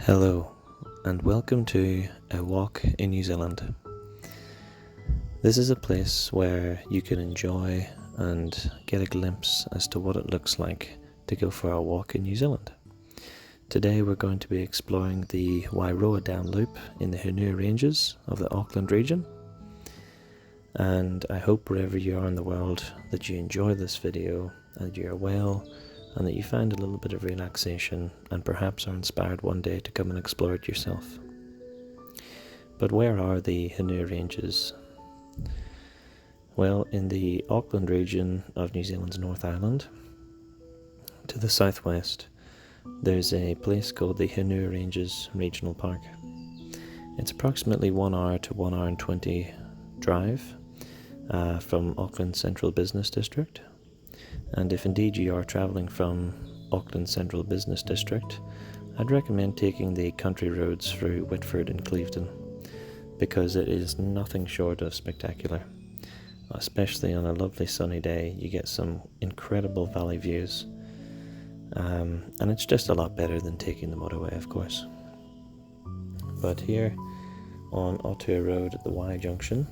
Hello, and welcome to A Walk in New Zealand. This is a place where you can enjoy and get a glimpse as to what it looks like to go for a walk in New Zealand. Today we're going to be exploring the Wairoa Damn loop in the Hunua Ranges of the Auckland region. And I hope wherever you are in the world that you enjoy this video and you're well, and that you find a little bit of relaxation and perhaps are inspired one day to come and explore it yourself. But where are the Hunua Ranges? Well, in the Auckland region of New Zealand's North Island, to the southwest, there's a place called the Hunua Ranges Regional Park. It's approximately 1 hour to 1 hour and 20 drive from Auckland Central Business District. And if indeed you are travelling from Auckland Central Business District, I'd recommend taking the country roads through Whitford and Clevedon, because it is nothing short of spectacular. Especially on a lovely sunny day, you get some incredible valley views, and it's just a lot better than taking the motorway, of course. But here on Autua Road at the Y junction,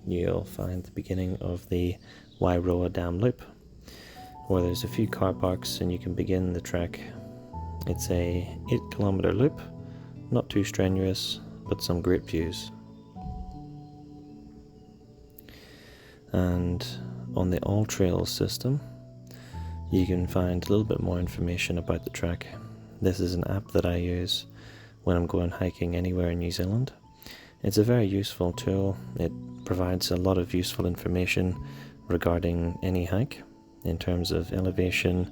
you'll find the beginning of the Wairoa Damn loop, where there's a few car parks and you can begin the trek. It's a 8-kilometre loop, not too strenuous, but some great views. And on the All Trails system, you can find a little bit more information about the trek. This is an app that I use when I'm going hiking anywhere in New Zealand. It's a very useful tool. It provides a lot of useful information regarding any hike, in terms of elevation,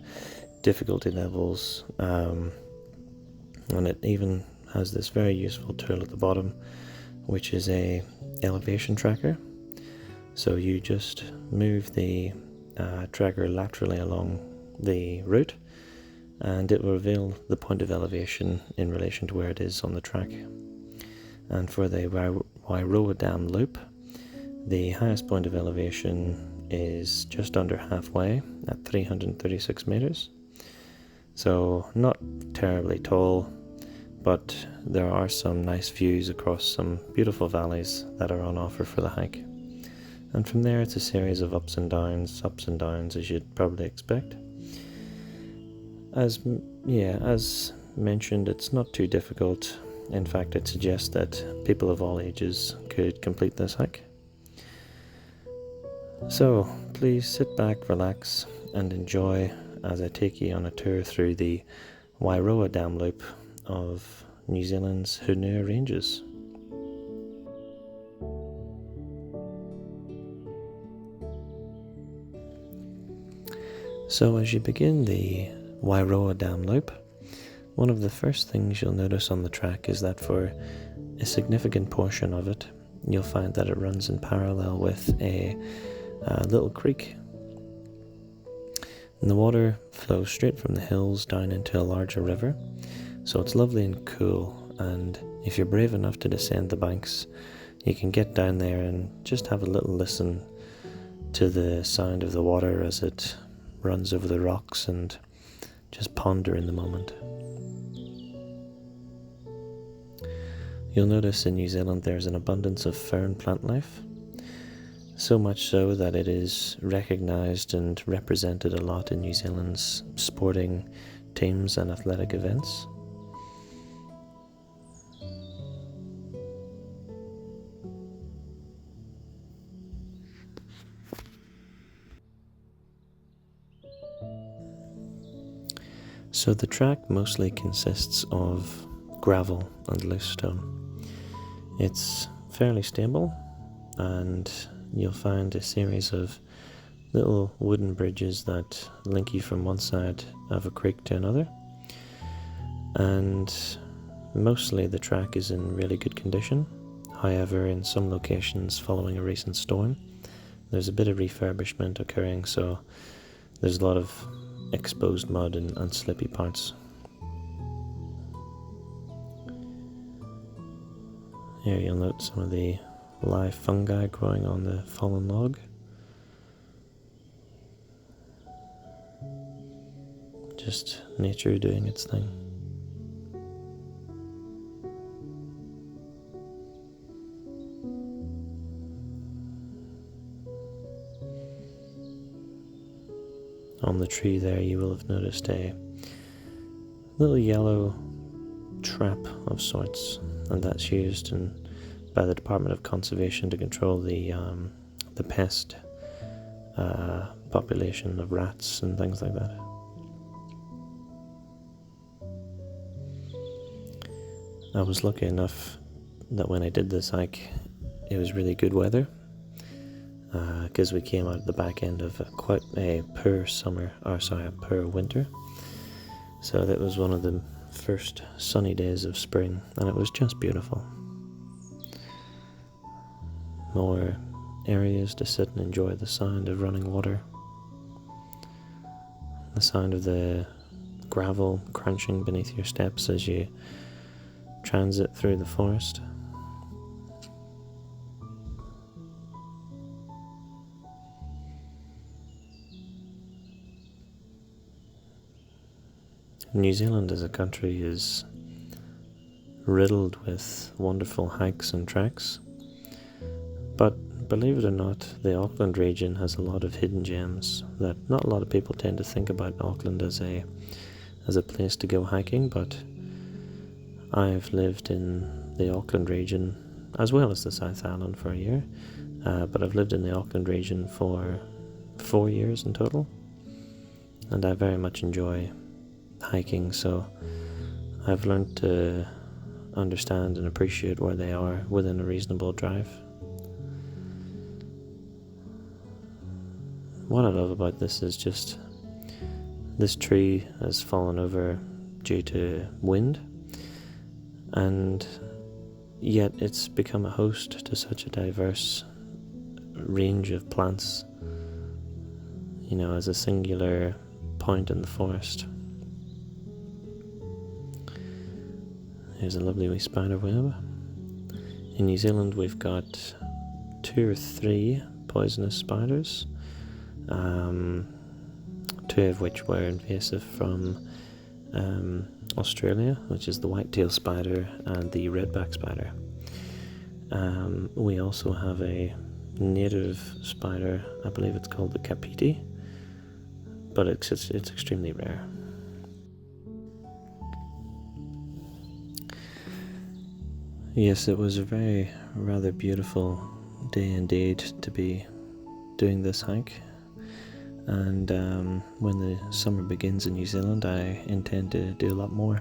difficulty levels, and it even has this very useful tool at the bottom, which is a elevation tracker. So you just move the tracker laterally along the route, and it will reveal the point of elevation in relation to where it is on the track. And for the Wairoa Damn loop, the highest point of elevation is just under halfway at 336 meters. So not terribly tall, but there are some nice views across some beautiful valleys that are on offer for the hike. And from there it's a series of ups and downs as you'd probably expect. As mentioned, it's not too difficult. In fact, I'd suggest that people of all ages could complete this hike. So, please sit back, relax, and enjoy as I take you on a tour through the Wairoa Damn loop of New Zealand's Hunua Ranges. So as you begin the Wairoa Damn loop, one of the first things you'll notice on the track is that for a significant portion of it, you'll find that it runs in parallel with a little creek. And the water flows straight from the hills down into a larger river, so it's lovely and cool. And if you're brave enough to descend the banks, you can get down there and just have a little listen to the sound of the water as it runs over the rocks and just ponder in the moment. You'll notice in New Zealand there's an abundance of fern plant life. So much so that it is recognised and represented a lot in New Zealand's sporting teams and athletic events. So the track mostly consists of gravel and loose stone. It's fairly stable, and you'll find a series of little wooden bridges that link you from one side of a creek to another. And mostly the track is in really good condition. However, in some locations following a recent storm, there's a bit of refurbishment occurring, so there's a lot of exposed mud and slippy parts. Here you'll note some of the live fungi growing on the fallen log. Just nature doing its thing. On the tree there you will have noticed a little yellow trap of sorts, and that's used by the Department of Conservation to control the pest population of rats and things like that. I was lucky enough that when I did this hike it was really good weather, because we came out at the back end of quite a poor poor winter. So that was one of the first sunny days of spring, and it was just beautiful. More areas to sit and enjoy the sound of running water, the sound of the gravel crunching beneath your steps as you transit through the forest. New Zealand as a country is riddled with wonderful hikes and treks, but believe it or not, the Auckland region has a lot of hidden gems that not a lot of people tend to think about Auckland as a place to go hiking, but I've lived in the Auckland region as well as the South Island for a year, but I've lived in the Auckland region for 4 years in total, and I very much enjoy hiking, so I've learned to understand and appreciate where they are within a reasonable drive. What I love about this is just this tree has fallen over due to wind, and yet it's become a host to such a diverse range of plants, as a singular point in the forest. Here's a lovely wee spider web. In New Zealand we've got 2 or 3 poisonous spiders, 2 of which were invasive from Australia, which is the white-tailed spider and the redback spider. We also have a native spider, I believe it's called the kapiti, but it's extremely rare. Yes, it was a rather beautiful day indeed to be doing this hike, and when the summer begins in New Zealand I intend to do a lot more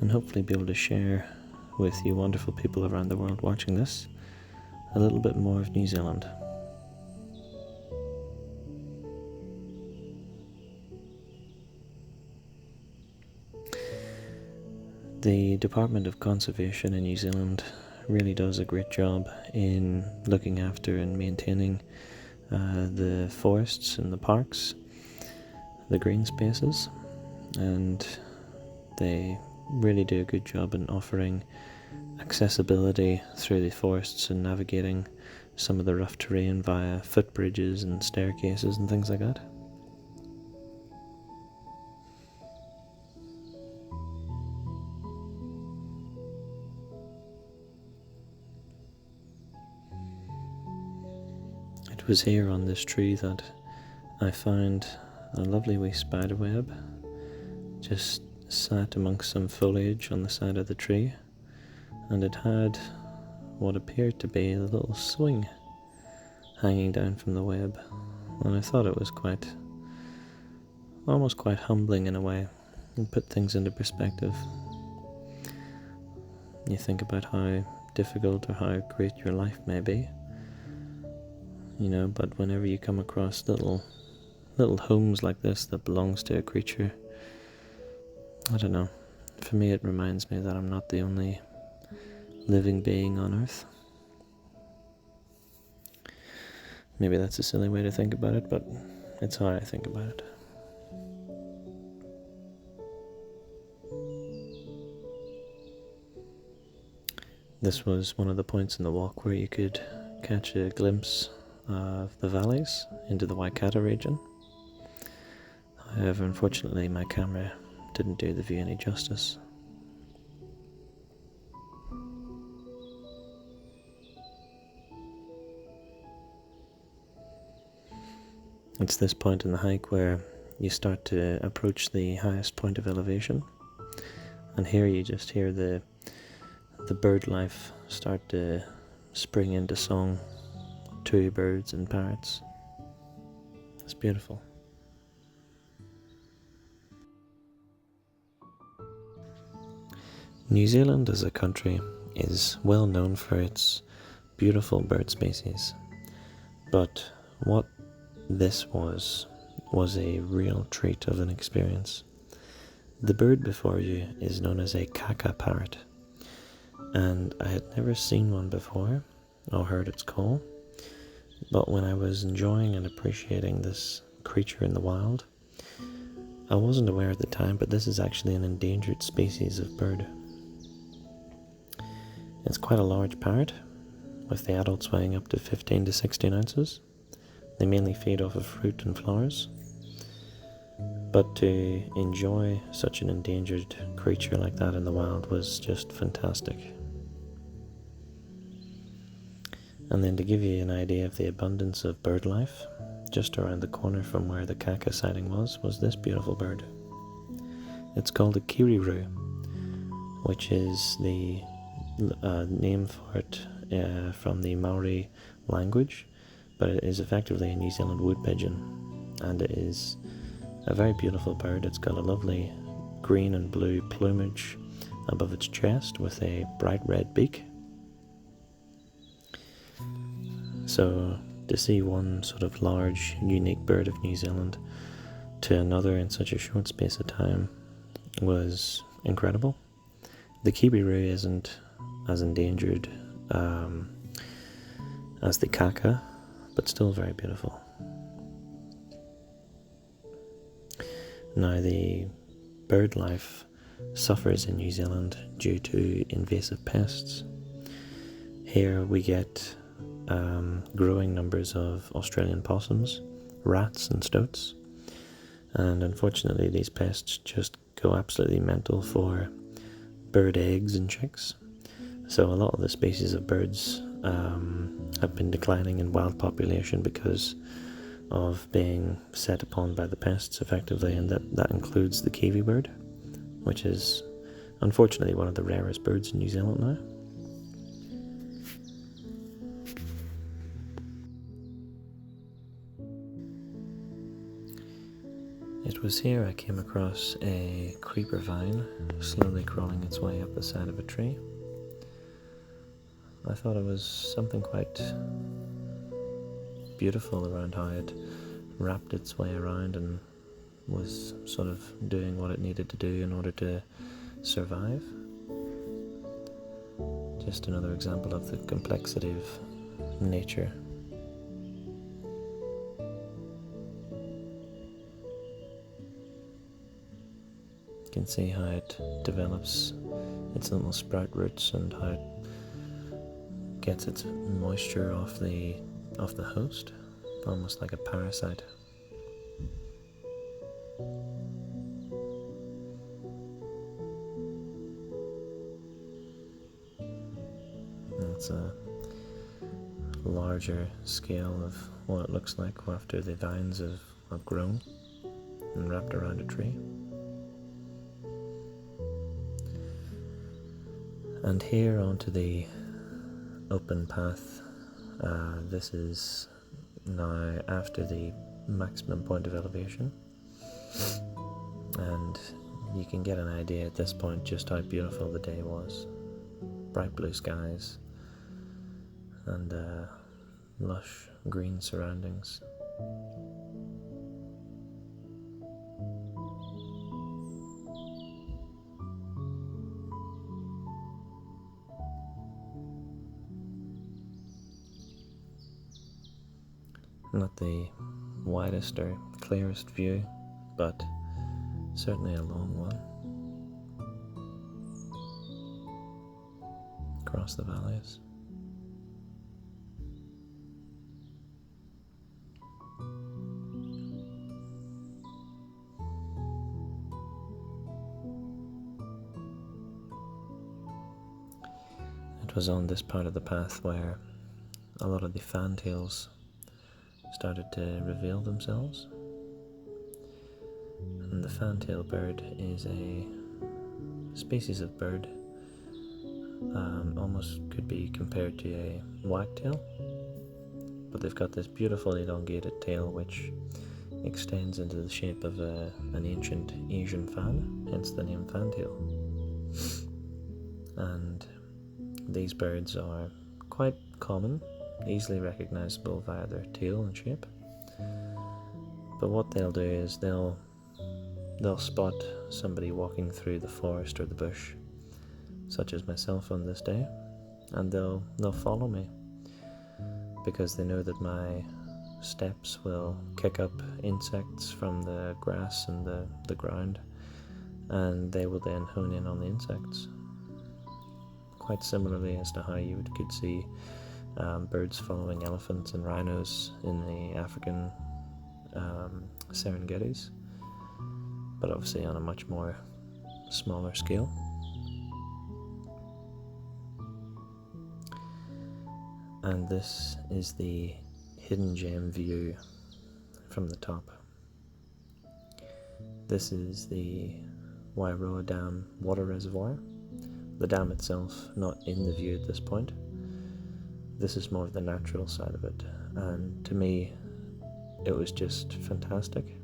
and hopefully be able to share with you wonderful people around the world watching this a little bit more of New Zealand. The Department of Conservation in New Zealand really does a great job in looking after and maintaining the forests and the parks, the green spaces, and they really do a good job in offering accessibility through the forests and navigating some of the rough terrain via footbridges and staircases and things like that. It was here on this tree that I found a lovely wee spider web just sat amongst some foliage on the side of the tree, and it had what appeared to be a little swing hanging down from the web, and I thought it was almost quite humbling in a way, and put things into perspective. You think about how difficult or how great your life may be, but whenever you come across little homes like this that belongs to a creature, I don't know, for me it reminds me that I'm not the only living being on Earth. Maybe that's a silly way to think about it, but it's how I think about it. This was one of the points in the walk where you could catch a glimpse of the valleys into the Waikato region. However, unfortunately my camera didn't do the view any justice. It's this point in the hike where you start to approach the highest point of elevation, and here you just hear the bird life start to spring into song. Two birds and parrots. It's beautiful. New Zealand as a country is well known for its beautiful bird species, but what this was a real treat of an experience. The bird before you is known as a kaka parrot, and I had never seen one before or heard its call, but when I was enjoying and appreciating this creature in the wild, I wasn't aware at the time, but this is actually an endangered species of bird. It's quite a large parrot, with the adults weighing up to 15 to 16 ounces. They mainly feed off of fruit and flowers. But to enjoy such an endangered creature like that in the wild was just fantastic. And then to give you an idea of the abundance of bird life, just around the corner from where the kaka sighting was this beautiful bird. It's called a kiriroo, which is the name for it from the Maori language, but it is effectively a New Zealand wood pigeon, and it is a very beautiful bird. It's got a lovely green and blue plumage above its chest with a bright red beak. So to see one sort of large, unique bird of New Zealand to another in such a short space of time was incredible. The kiriroo isn't as endangered as the kaka, but still very beautiful. Now, the bird life suffers in New Zealand due to invasive pests. Here we get growing numbers of Australian possums, rats and stoats, and unfortunately these pests just go absolutely mental for bird eggs and chicks. So a lot of the species of birds have been declining in wild population because of being set upon by the pests effectively, and that includes the kiwi bird, which is unfortunately one of the rarest birds in New Zealand now. It was here I came across a creeper vine slowly crawling its way up the side of a tree. I thought it was something quite beautiful around how it wrapped its way around and was sort of doing what it needed to do in order to survive. Just another example of the complexity of nature. You can see how it develops its little sprout roots and how it gets its moisture off the host, almost like a parasite. It's a larger scale of what it looks like after the vines have grown and wrapped around a tree. And here onto the open path, this is now after the maximum point of elevation, and you can get an idea at this point just how beautiful the day was. Bright blue skies and lush green surroundings. Not the widest or clearest view, but certainly a long one across the valleys. It was on this part of the path where a lot of the fantails started to reveal themselves. And the fantail bird is a species of bird, almost could be compared to a wagtail, but they've got this beautiful elongated tail which extends into the shape of an ancient Asian fan, hence the name fantail. And these birds are quite common, easily recognizable via their tail and shape. But what they'll do is they'll spot somebody walking through the forest or the bush, such as myself on this day, and they'll follow me because they know that my steps will kick up insects from the grass and the ground, and they will then hone in on the insects. Quite similarly as to how you could see birds following elephants and rhinos in the African Serengetis, but obviously on a much more smaller scale. And this is the hidden gem view from the top. This is the Wairoa Damn water reservoir. The dam itself not in the view at this point. This is more of the natural side of it, and to me it was just fantastic.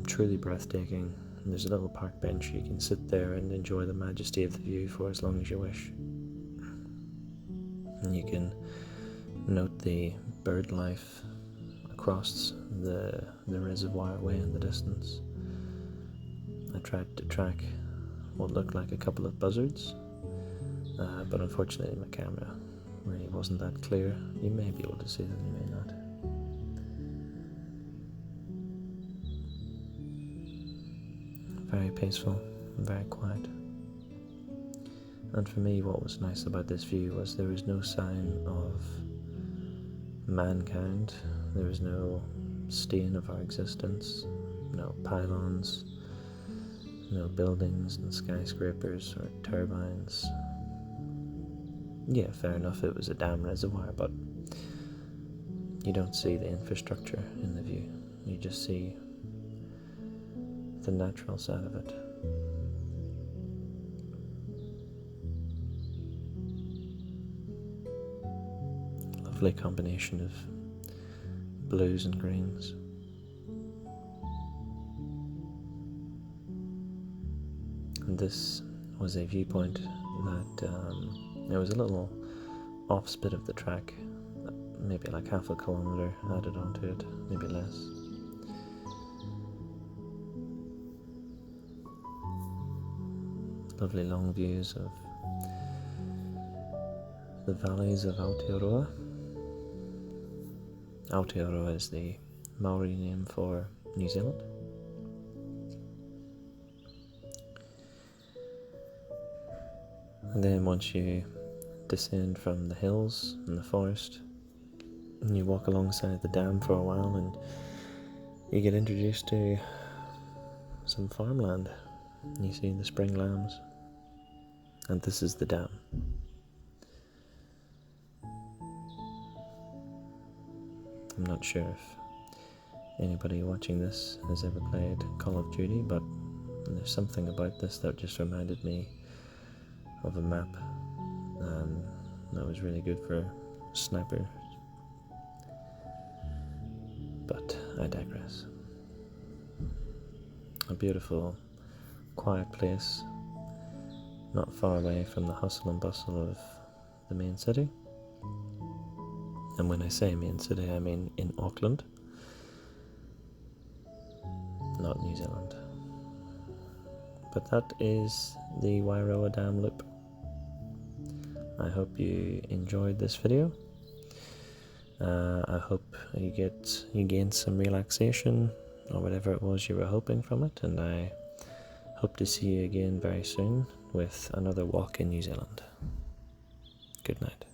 Truly breathtaking. There's a little park bench, you can sit there and enjoy the majesty of the view for as long as you wish. And you can note the bird life across the reservoir way in the distance. I tried to track what looked like a couple of buzzards, but unfortunately my camera really wasn't that clear. You may be able to see them, you may not. Very peaceful and very quiet. And for me, what was nice about this view was there was no sign of mankind. There was no stain of our existence, no pylons, no buildings and skyscrapers or turbines. Yeah, fair enough, it was a dam reservoir, but you don't see the infrastructure in the view. You just see the natural side of it. Lovely combination of blues and greens. And this was a viewpoint that it was a little off spit of the track, maybe like half a kilometre added onto it, maybe less. Lovely long views of the valleys of Aotearoa. Aotearoa is the Maori name for New Zealand. And then once you descend from the hills and the forest, and you walk alongside the dam for a while, and you get introduced to some farmland. You see the spring lambs, and this is the dam. I'm not sure if anybody watching this has ever played Call of Duty, but there's something about this that just reminded me of a map that was really good for snipers. But I digress. A beautiful, quiet place, not far away from the hustle and bustle of the main city. And when I say main city, I mean in Auckland, not New Zealand. But that is the Wairoa Damn loop. I hope you enjoyed this video. I hope you gained some relaxation or whatever it was you were hoping from it, and I hope to see you again very soon with another walk in New Zealand. Good night.